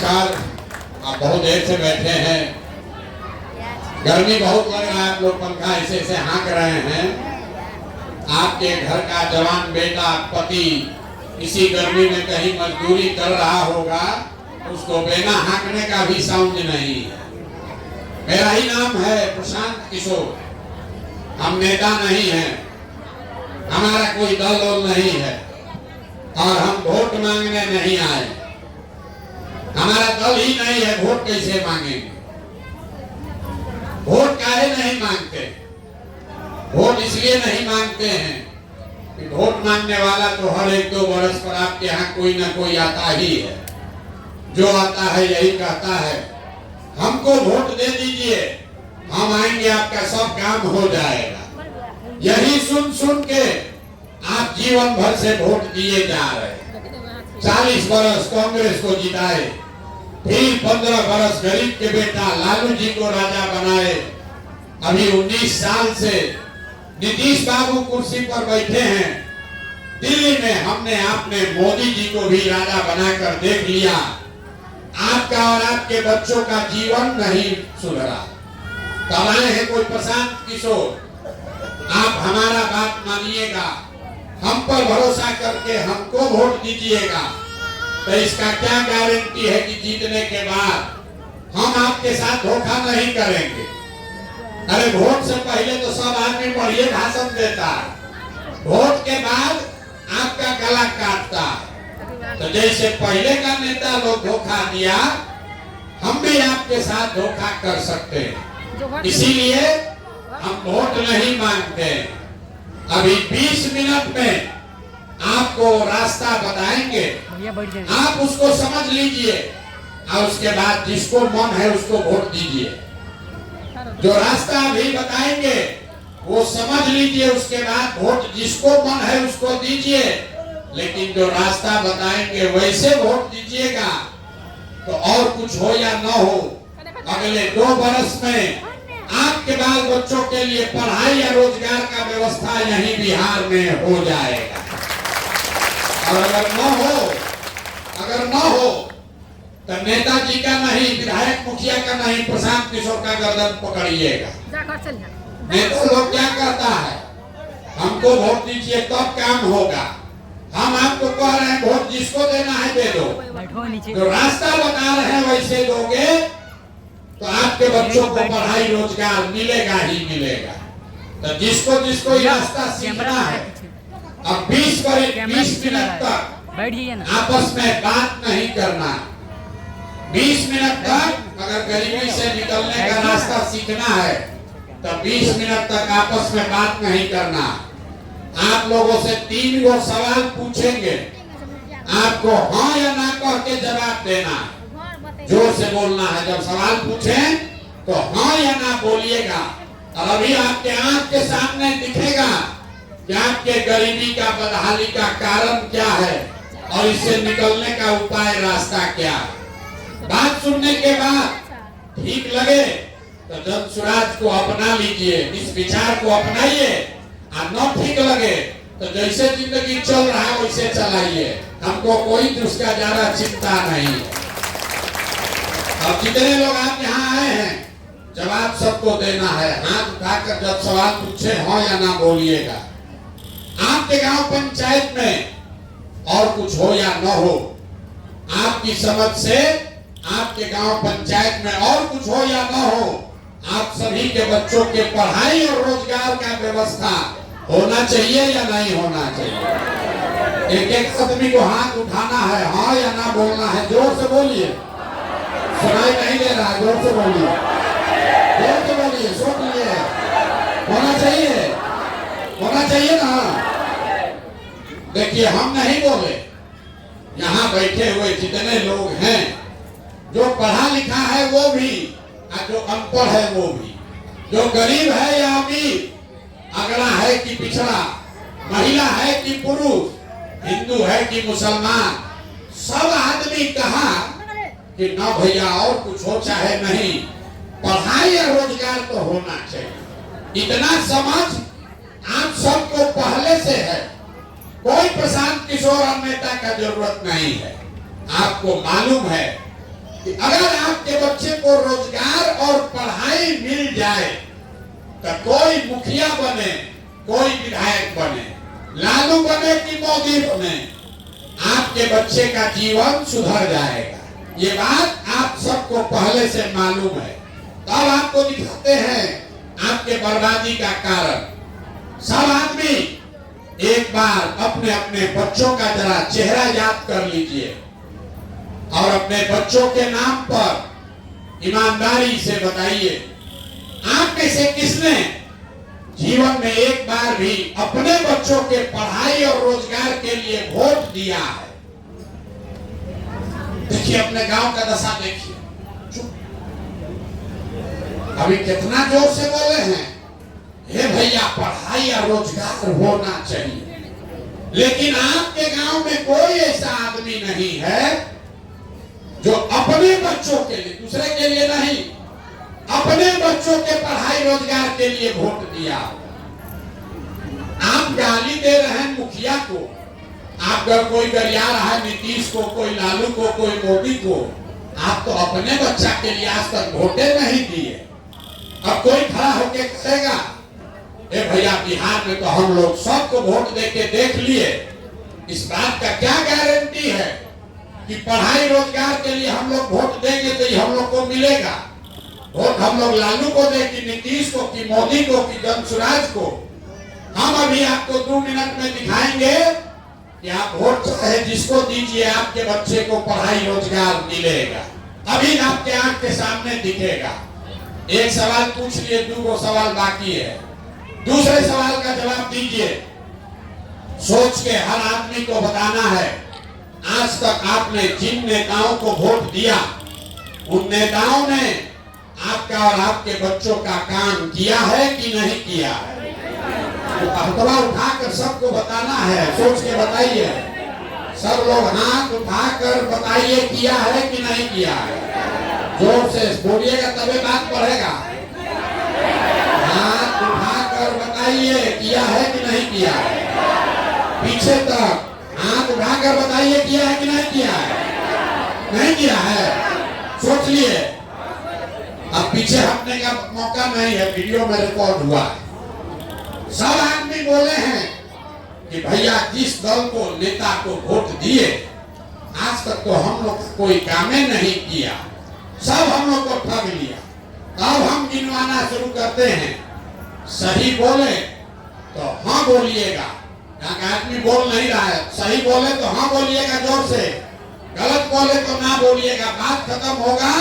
नमस्कार। आप बहुत देर से बैठे हैं, गर्मी बहुत लग रहा है, आप लोग पंखा ऐसे ऐसे हाँक रहे हैं। आपके घर का जवान बेटा पति इसी गर्मी में कहीं मजदूरी कर रहा होगा, उसको बिना हाँकने का भी साउंड नहीं है। मेरा ही नाम है प्रशांत किशोर। हम नेता नहीं हैं, हमारा कोई दल नहीं है और हम वोट मांगने नहीं आए। हमारा दल ही नहीं है, वोट कैसे मांगेंगे? वोट काहे नहीं मांगते? वोट इसलिए नहीं मांगते हैं कि वोट मांगने वाला तो हर 1-2 वर्ष पर आपके यहाँ कोई ना कोई आता ही है। जो आता है यही कहता है हमको वोट दे दीजिए, हम आएंगे, आपका सब काम हो जाएगा। यही सुन सुन के आप जीवन भर से वोट दिए जा रहे। 40 वर्ष कांग्रेस को जिताए, फिर 15 वर्ष गरीब के बेटा लालू जी को राजा बनाए। अभी 19 साल से नीतीश बाबू कुर्सी पर बैठे हैं। दिल्ली में हमने आपने मोदी जी को भी राजा बनाकर देख लिया। आपका और आपके बच्चों का जीवन नहीं सुधरा। कब आए हैं कोई प्रशांत किशोर? आप हमारा बात मानिएगा, हम पर भरोसा करके हमको वोट दीजिएगा, तो इसका क्या गारंटी है कि जीतने के बाद हम आपके साथ धोखा नहीं करेंगे? अरे वोट से पहले तो सब आदमी बढ़िया भाषण देता है, वोट के बाद आपका गला काटता है। तो जैसे पहले का नेता लोग धोखा दिया, हम भी आपके साथ धोखा कर सकते हैं। इसीलिए हम वोट नहीं मांगते। अभी 20 मिनट में आपको रास्ता बताएंगे, आप उसको समझ लीजिए और उसके बाद जिसको मन है उसको वोट दीजिए। जो रास्ता अभी बताएंगे वो समझ लीजिए, उसके बाद वोट जिसको मन है उसको दीजिए। लेकिन जो रास्ता बताएंगे वैसे वोट दीजिएगा, तो और कुछ हो या न हो, अगले 2 वर्ष में आपके बाल बच्चों के लिए पढ़ाई या रोजगार का व्यवस्था यहीं बिहार में हो जाएगा। और अगर न हो तो नेताजी का नहीं, विधायक मुखिया का नहीं, प्रशांत किशोर का गर्दन पकड़िएगा। नेता लोग क्या करता है, हमको वोट दीजिए तब काम होगा। हम आपको कह रहे हैं वोट जिसको देना है दे दो। जो रास्ता बता रहे हैं वैसे दोगे तो आपके बच्चों को पढ़ाई रोजगार मिलेगा ही मिलेगा। तो जिसको जिसको ये रास्ता सीखना है, अब 20 मिनट तक आपस में बात नहीं करना। 20 मिनट तक अगर गरीबी से निकलने का रास्ता सीखना है तो 20 मिनट तक आपस में बात नहीं करना। आप लोगों से 3 गो सवाल पूछेंगे, आपको हाँ या ना कह के जवाब देना। जोर से बोलना है, जब सवाल पूछें तो हाँ या ना बोलिएगा। और अभी आपके आंख के सामने दिखेगा कि आपके गरीबी का, बदहाली का कारण क्या है और इससे निकलने का उपाय, रास्ता क्या है। बात सुनने के बाद ठीक लगे तो जन स्वराज को अपना लीजिए, इस विचार को अपनाइए। और न ठीक लगे तो जैसे जिंदगी चल रहा है वैसे चलाइए, हमको कोई उसका ज्यादा चिंता नहीं है। अब जितने लोग आप यहाँ आए हैं, जवाब सबको देना है। हाथ उठाकर जब सवाल पूछे हाँ या ना बोलिएगा। आपके गांव पंचायत में और कुछ हो या न हो, आपकी समझ से आपके गांव पंचायत में और कुछ हो या न हो, आप सभी के बच्चों के पढ़ाई और रोजगार का व्यवस्था होना चाहिए या नहीं होना चाहिए? एक आदमी को हाथ उठाना है, हाँ या ना बोलना है। जोर से बोलिए, सुनाई नहीं दे रहा, जोर से बोलिए, जोर से बोलिए, सुन लिए। होना चाहिए ना। देखिए हम नहीं बोले, यहाँ बैठे हुए जितने लोग हैं, जो पढ़ा लिखा है वो भी और जो अनपढ़ है वो भी, जो गरीब है या अमीर, अगला है कि पिछड़ा, महिला है कि पुरुष, हिंदू है कि मुसलमान, सब आदमी कहा कि ना भैया और कुछ हो चाहे नहीं, पढ़ाई और रोजगार तो होना चाहिए। इतना समझ आप सबको पहले से है। कोई प्रशांत किशोर और नेता का जरूरत नहीं है। आपको मालूम है कि अगर आपके बच्चे को रोजगार और पढ़ाई मिल जाए तो कोई मुखिया बने, कोई विधायक बने, लालू बने कि मोदी बने, आपके बच्चे का जीवन सुधर जाएगा। ये बात आप सबको पहले से मालूम है। तब आपको दिखाते हैं आपके बर्बादी का कारण। सब आदमी एक बार अपने अपने बच्चों का जरा चेहरा याद कर लीजिए और अपने बच्चों के नाम पर ईमानदारी से बताइए, आप में से किसने जीवन में एक बार भी अपने बच्चों के पढ़ाई और रोजगार के लिए वोट दिया है? देखिए अपने गांव का दशा देखिए। अभी कितना जोर से बोले हैं, हे भैया पढ़ाई और रोजगार होना चाहिए, लेकिन आपके गांव में कोई ऐसा आदमी नहीं है जो अपने बच्चों के लिए, दूसरे के लिए नहीं, अपने बच्चों के पढ़ाई रोजगार के लिए वोट दिया। आप गाली दे रहे हैं मुखिया को, आप अगर कोई गरिया रहा है नीतीश को, कोई लालू को, कोई मोदी को, आप तो अपने बच्चा के लिए आज तक वोटे नहीं दिए। अब कोई खड़ा होके कहेगा, ए भैया बिहार में तो हम लोग सबको वोट देके देख लिए, इस बात का क्या गारंटी है कि पढ़ाई रोजगार के लिए हम लोग वोट देंगे तो ये हम लोग को मिलेगा? वोट हम लोग लालू को दे कि नीतीश को कि मोदी को कि जनसुराज को? हम अभी आपको 2 मिनट में दिखाएंगे कि आप वोट चाहे जिसको दीजिए, आपके बच्चे को पढ़ाई रोजगार मिलेगा। अभी आपके आंख के सामने दिखेगा। एक सवाल पूछ लिए, 2 सवाल बाकी है, दूसरे सवाल का जवाब दीजिए। सोच के हर आदमी को बताना है, आज तक आपने जिन नेताओं को वोट दिया, उन नेताओं ने आपका और आपके बच्चों का काम किया है कि नहीं किया है? तो हथवा उठाकर सबको बताना है। सोच के बताइए, सब लोग हाथ उठाकर बताइए किया है कि नहीं किया है। जोर से बोलिएगा तभी बात बढ़ेगा। हाथ उठाकर बताइए किया है कि नहीं किया है। पीछे तक हाथ उठाकर बताइए किया है कि नहीं किया है। नहीं किया है, सोच लिए। अब पीछे हटने का मौका नहीं है, वीडियो में रिकॉर्ड हुआ है। सब आदमी बोले हैं कि भैया जिस दल को, नेता को वोट दिए, आज तक तो हम लोग कोई काम नहीं किया, सब हम लोग को ठग लिया। अब हम गिनवाना शुरू करते हैं। सही बोले तो हाँ बोलिएगा, आदमी बोल नहीं रहा है। सही बोले तो हाँ बोलिएगा जोर से, गलत बोले तो ना बोलिएगा। बात खत्म होगा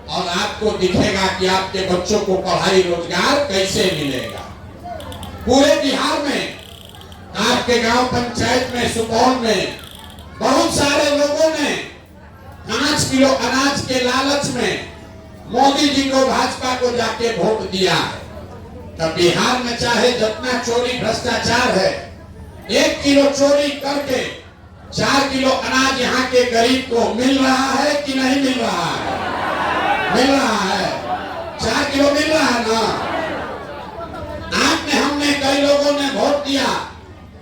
और आपको दिखेगा कि आपके बच्चों को पढ़ाई रोजगार कैसे मिलेगा। पूरे बिहार में, आपके गांव पंचायत में, सुपौल में बहुत सारे लोगों ने 5 किलो अनाज के लालच में मोदी जी को, भाजपा को जाके वोट दिया है। तब बिहार में चाहे जितना चोरी भ्रष्टाचार है, 1 किलो चोरी करके 4 किलो अनाज यहाँ के गरीब को मिल रहा है कि नहीं मिल रहा है? मिल रहा है, 4 किलो मिल रहा है ना। आपने, हमने, कई लोगों ने वोट दिया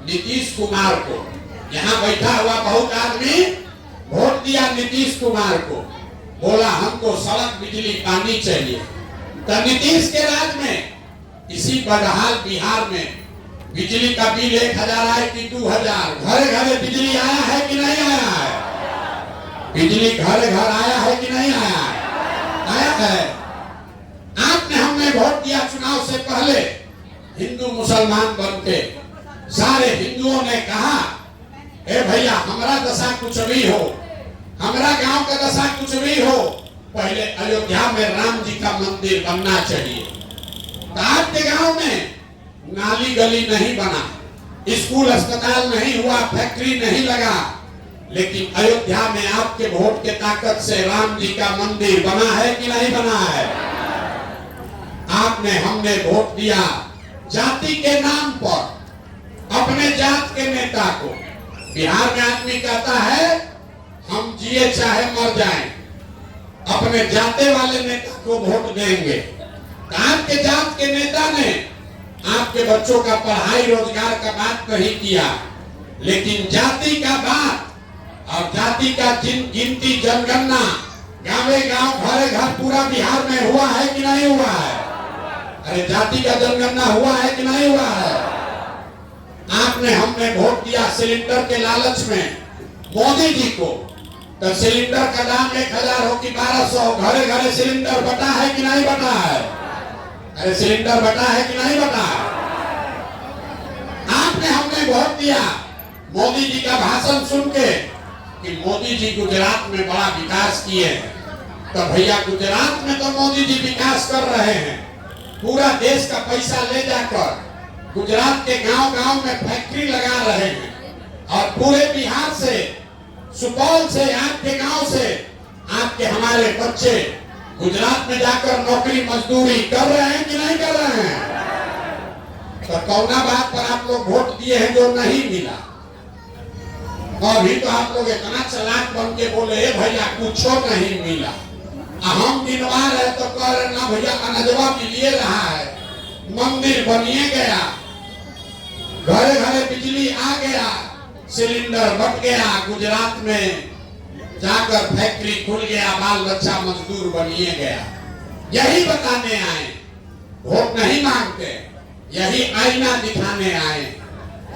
नीतीश कुमार को। यहाँ बैठा हुआ बहुत आदमी वोट दिया नीतीश कुमार को, बोला हमको सड़क, बिजली, पानी चाहिए। तो नीतीश के राज में इसी बदहाल बिहार में बिजली का बिल 1000 आए कि 2000, घरे घरे बिजली आया है कि नहीं आया है? बिजली घरे घर आया है कि नहीं आया है? आया है। आपने, हमने वोट दिया चुनाव से पहले, हिंदू मुसलमान बनके सारे हिंदुओं ने कहा, ए भैया हमारा दशा कुछ भी हो, हमारा गांव का दशा कुछ भी हो, पहले अयोध्या में राम जी का मंदिर बनना चाहिए। तो आपके गांव में नाली गली नहीं बना, स्कूल अस्पताल नहीं हुआ, फैक्ट्री नहीं लगा, लेकिन अयोध्या में आपके वोट के ताकत से राम जी का मंदिर बना है कि नहीं बना है? आपने, हमने वोट दिया जाति के नाम पर, अपने जात के नेता को। बिहार में आदमी कहता है हम जिए चाहे मर जाएं, अपने जाते वाले नेता को वोट देंगे। आपके जात के नेता ने आपके बच्चों का पढ़ाई रोजगार का बात नहीं किया, लेकिन जाति का बात और जाति का गिनती जनगणना गाँवे गांव घरे घर पूरा बिहार में हुआ है कि नहीं हुआ है? अरे जाति का जनगणना हुआ है कि नहीं हुआ है? आपने हमने वोट दिया सिलेंडर के लालच में मोदी जी को, तो सिलेंडर का दाम 1000 हो कि 1200, घरे घरे सिलेंडर बटा है कि नहीं बटा है? अरे सिलेंडर बटा है कि नहीं बटा है? आपने हमने वोट दिया मोदी जी का भाषण सुन के कि मोदी जी गुजरात में बड़ा विकास किए हैं, तो भैया गुजरात में तो मोदी जी विकास कर रहे हैं, पूरा देश का पैसा ले जाकर गुजरात के गांव-गांव में फैक्ट्री लगा रहे हैं और पूरे बिहार से, सुपौल से, आपके गांव से आपके हमारे बच्चे गुजरात में जाकर नौकरी मजदूरी कर रहे हैं कि नहीं कर रहे हैं? तो कौना बात पर आप लोग वोट दिए हैं जो नहीं मिला? अभी तो आप लोग इतना चालाक बन के बोले भैया कुछ नहीं मिला, हम गिनवा रहे तो कह रहे ना भैया अनजवा मिलिए रहा है, मंदिर बनिए गया, घरे घरे बिजली आ गया, सिलेंडर बट गया, गुजरात में जाकर फैक्ट्री खुल गया, बाल बच्चा मजदूर बनिए गया। यही बताने आए, वोट नहीं मांगते, यही आईना दिखाने आए।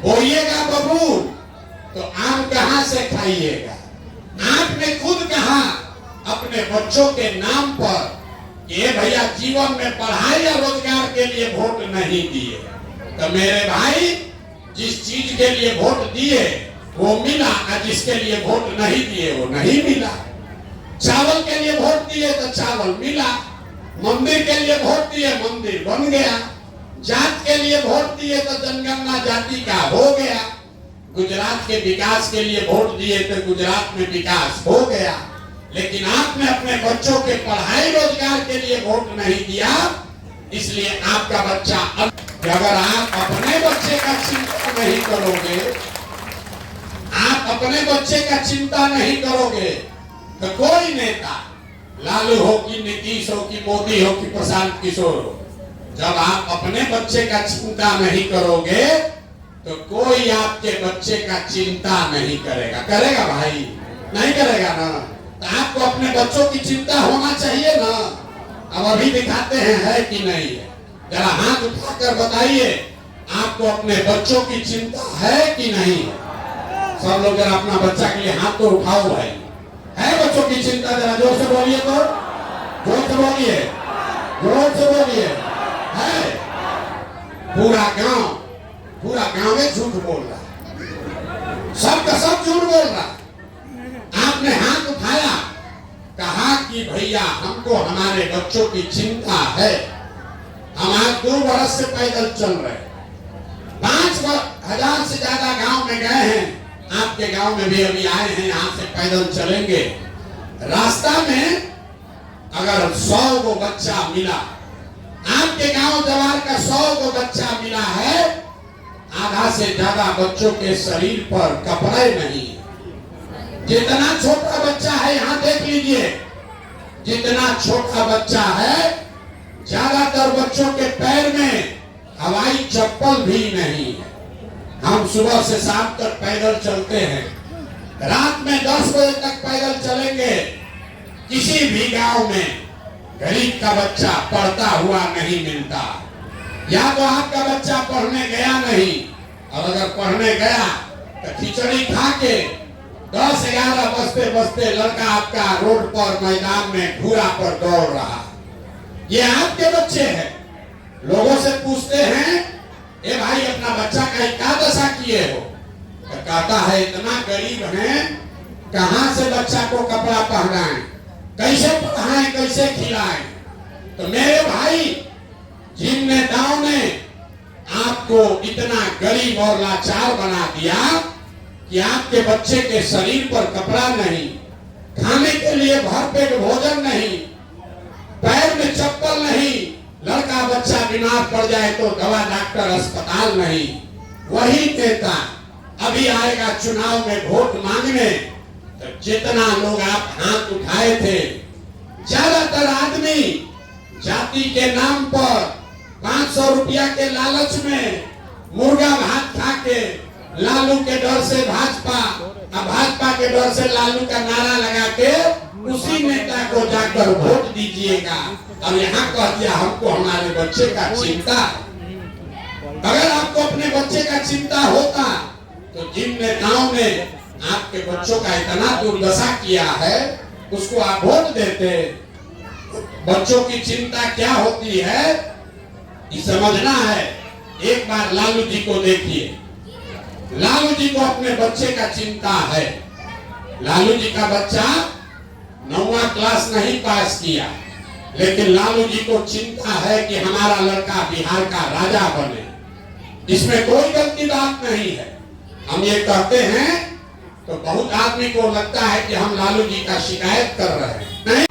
बोइएगा बबूल तो आम कहां से खाइएगा? आपने खुद कहा अपने बच्चों के नाम पर ये भैया जीवन में पढ़ाई या रोजगार के लिए वोट नहीं दिए, तो मेरे भाई जिस चीज के लिए वोट दिए वो मिला और जिसके लिए वोट नहीं दिए वो नहीं मिला। चावल के लिए वोट दिए तो चावल मिला, मंदिर के लिए वोट दिए मंदिर बन गया, जात के लिए वोट दिए तो जनगणना जाति का हो गया, गुजरात के विकास के लिए वोट दिए तो गुजरात में विकास हो गया। लेकिन आपने अपने बच्चों के पढ़ाई रोजगार के लिए वोट नहीं दिया, इसलिए आपका बच्चा अगर आप अपने बच्चे का चिंता नहीं करोगे, आप अपने बच्चे का चिंता नहीं करोगे तो कोई नेता, लालू हो कि नीतीश हो कि मोदी हो कि प्रशांत किशोर हो, जब आप अपने बच्चे का चिंता नहीं करोगे तो कोई आपके बच्चे का चिंता नहीं करेगा। करेगा भाई? नहीं करेगा ना? तो आपको अपने बच्चों की चिंता होना चाहिए ना। अब अभी दिखाते हैं है कि नहीं है, जरा हाथ उठाकर बताइए आपको अपने बच्चों की चिंता है कि नहीं है? सब लोग जरा अपना बच्चा के लिए हाथ तो उठाओ भाई। है बच्चों की चिंता? जरा जोर से बोलिए, तो जोर से बोलिए, जोर से बोलिए। है पूरा गांव में झूठ बोल रहा, सबका सब झूठ बोल रहा। आपने हाथ उठाया, कहा कि भैया हमको हमारे बच्चों की चिंता है, हम आज 2 बरस से पैदल चल रहे, 5000 से ज्यादा गांव में गए हैं, आपके गांव में भी अभी आए हैं, यहाँ से पैदल चलेंगे। रास्ता में अगर 100 को बच्चा मिला, आपके गांव जवार का 100 को बच्चा मिला है, आधा से ज्यादा बच्चों के शरीर पर कपड़े नहीं। जितना छोटा बच्चा है यहाँ देख लीजिए, जितना छोटा बच्चा है, ज्यादातर बच्चों के पैर में हवाई चप्पल भी नहीं है। हम सुबह से शाम तक पैदल चलते हैं, रात में 10 बजे तक पैदल चलेंगे। किसी भी गांव में गरीब का बच्चा पढ़ता हुआ नहीं मिलता। या तो आपका बच्चा पढ़ने गया नहीं, और अगर पढ़ने गया तो खिचड़ी खा के 10-11 बजते लड़का आपका रोड पर मैदान में घूरा पर दौड़ रहा। ये आपके बच्चे हैं। लोगों से पूछते हैं, ए भाई अपना बच्चा का क्या दशा किए हो? तो कहता है इतना गरीब है, कहां से बच्चा को कपड़ा पहनाएं, कैसे पढ़ाएं, कैसे खिलाएं। तो मेरे भाई, जिन नेताओं ने आपको इतना गरीब और लाचार बना दिया कि आपके बच्चे के शरीर पर कपड़ा नहीं, खाने के लिए भरपेट भोजन नहीं, पैर में चप्पल नहीं, लड़का बच्चा बीमार पड़ जाए तो दवा डॉक्टर अस्पताल नहीं, वही नेता अभी आएगा चुनाव में वोट मांगने। तो जितना लोग आप हाथ उठाए थे, ज्यादातर आदमी जाति के नाम पर 500 रुपया के लालच में मुर्गा भात खा के, लालू के डर से भाजपा और भाजपा के डर से लालू का नारा लगा के उसी नेता को जाकर वोट दीजिएगा। और यहाँ कह दिया हमको हमारे बच्चे का चिंता है। अगर आपको अपने बच्चे का चिंता होता तो जिन नेताओं ने आपके बच्चों का इतना दुर्दशा किया है उसको आप वोट देते। बच्चों की चिंता क्या होती है ये समझना है। एक बार लालू जी को देखिए, लालू जी को अपने बच्चे का चिंता है। लालू जी का बच्चा 9वां क्लास नहीं पास किया, लेकिन लालू जी को चिंता है कि हमारा लड़का बिहार का राजा बने। इसमें कोई गलती बात नहीं है। हम ये कहते हैं तो बहुत आदमी को लगता है कि हम लालू जी का शिकायत कर रहे हैं। नहीं,